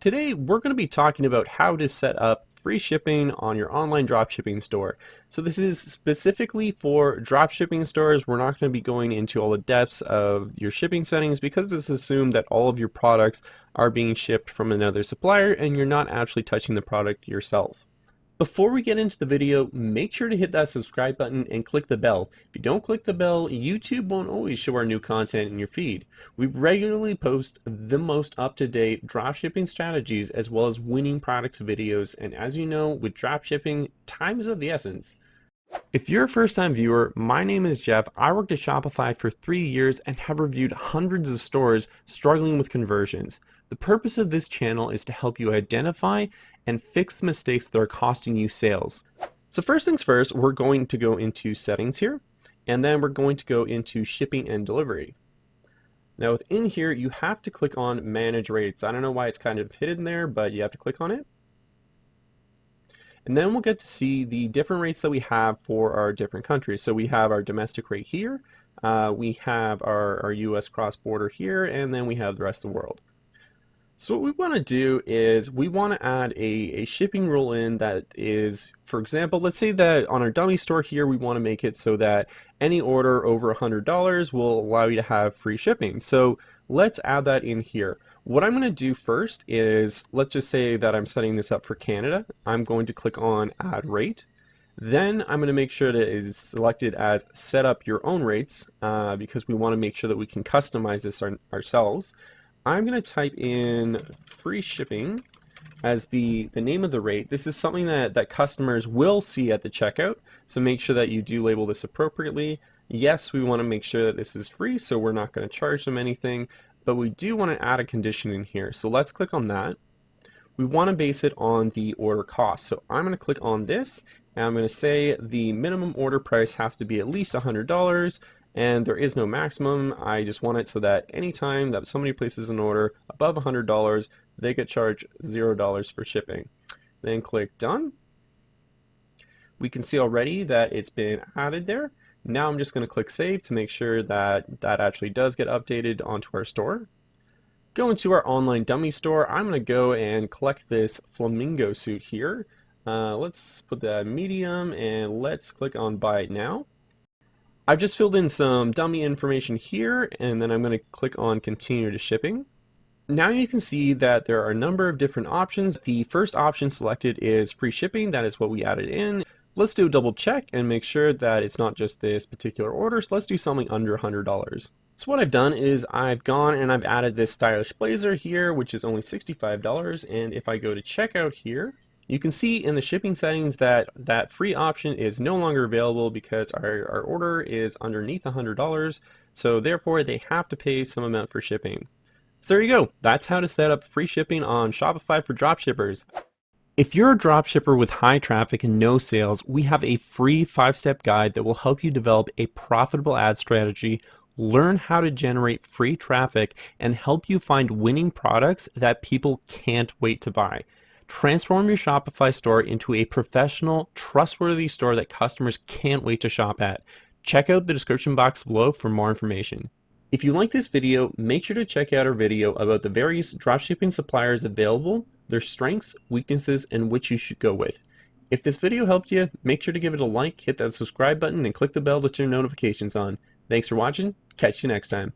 Today, we're going to be talking about how to set up free shipping on your online dropshipping store. So this is specifically for dropshipping stores. We're not going to be going into all the depths of your shipping settings because this assumes that all of your products are being shipped from another supplier and you're not actually touching the product yourself. Before we get into the video, make sure to hit that subscribe button and click the bell. If you don't click the bell, YouTube won't always show our new content in your feed. We regularly post the most up-to-date dropshipping strategies as well as winning products videos, and as you know, with dropshipping, time is of the essence. If you're a first-time viewer, my name is Jeff. I worked at Shopify for 3 years and have reviewed hundreds of stores struggling with conversions. The purpose of this channel is to help you identify and fix mistakes that are costing you sales. So first things first, we're going to go into settings here, and then we're going to go into shipping and delivery. Now within here, you have to click on manage rates. I don't know why it's kind of hidden there, but you have to click on it. And then we'll get to see the different rates that we have for our different countries. So we have our domestic rate here, we have our US cross-border here, and then we have the rest of the world. So what we want to do is we want to add a shipping rule in that is, for example, let's say that on our dummy store here, we want to make it so that any order over $100 will allow you to have free shipping. So let's add that in here. What I'm going to do first is, let's just say that I'm setting this up for Canada. I'm going to click on add rate. Then I'm going to make sure that it is selected as set up your own rates because we want to make sure that we can customize this ourselves. I'm going to type in free shipping as the name of the rate. This is something that customers will see at the checkout, so make sure that you do label this appropriately. Yes, we want to make sure that this is free, so we're not going to charge them anything, but we do want to add a condition in here. So let's click on that. We want to base it on the order cost. So I'm going to click on this, and I'm going to say the minimum order price has to be at least $100, and there is no maximum. I just want it so that anytime that somebody places an order above $100, they get charged $0 for shipping. Then click done. We can see already that it's been added there. Now I'm just going to click save to make sure that that actually does get updated onto our store. Go into our online dummy store. I'm going to go and collect this flamingo suit here. Let's put that medium and let's click on buy it now. I've just filled in some dummy information here, and then I'm going to click on continue to shipping. Now you can see that there are a number of different options. The first option selected is free shipping. That is what we added in. Let's do a double check and make sure that it's not just this particular order. So let's do something under $100. So what I've done is I've gone and I've added this stylish blazer here, which is only $65. And if I go to checkout here, you can see in the shipping settings that that free option is no longer available because our order is underneath $100. So therefore they have to pay some amount for shipping. So there you go. That's how to set up free shipping on Shopify for dropshippers. If you're a dropshipper with high traffic and no sales, we have a free 5-step guide that will help you develop a profitable ad strategy, learn how to generate free traffic, and help you find winning products that people can't wait to buy. Transform your Shopify store into a professional, trustworthy store that customers can't wait to shop at. Check out the description box below for more information. If you like this video, make sure to check out our video about the various dropshipping suppliers available, their strengths, weaknesses, and which you should go with. If this video helped you, make sure to give it a like, hit that subscribe button, and click the bell to turn notifications on. Thanks for watching. Catch you next time.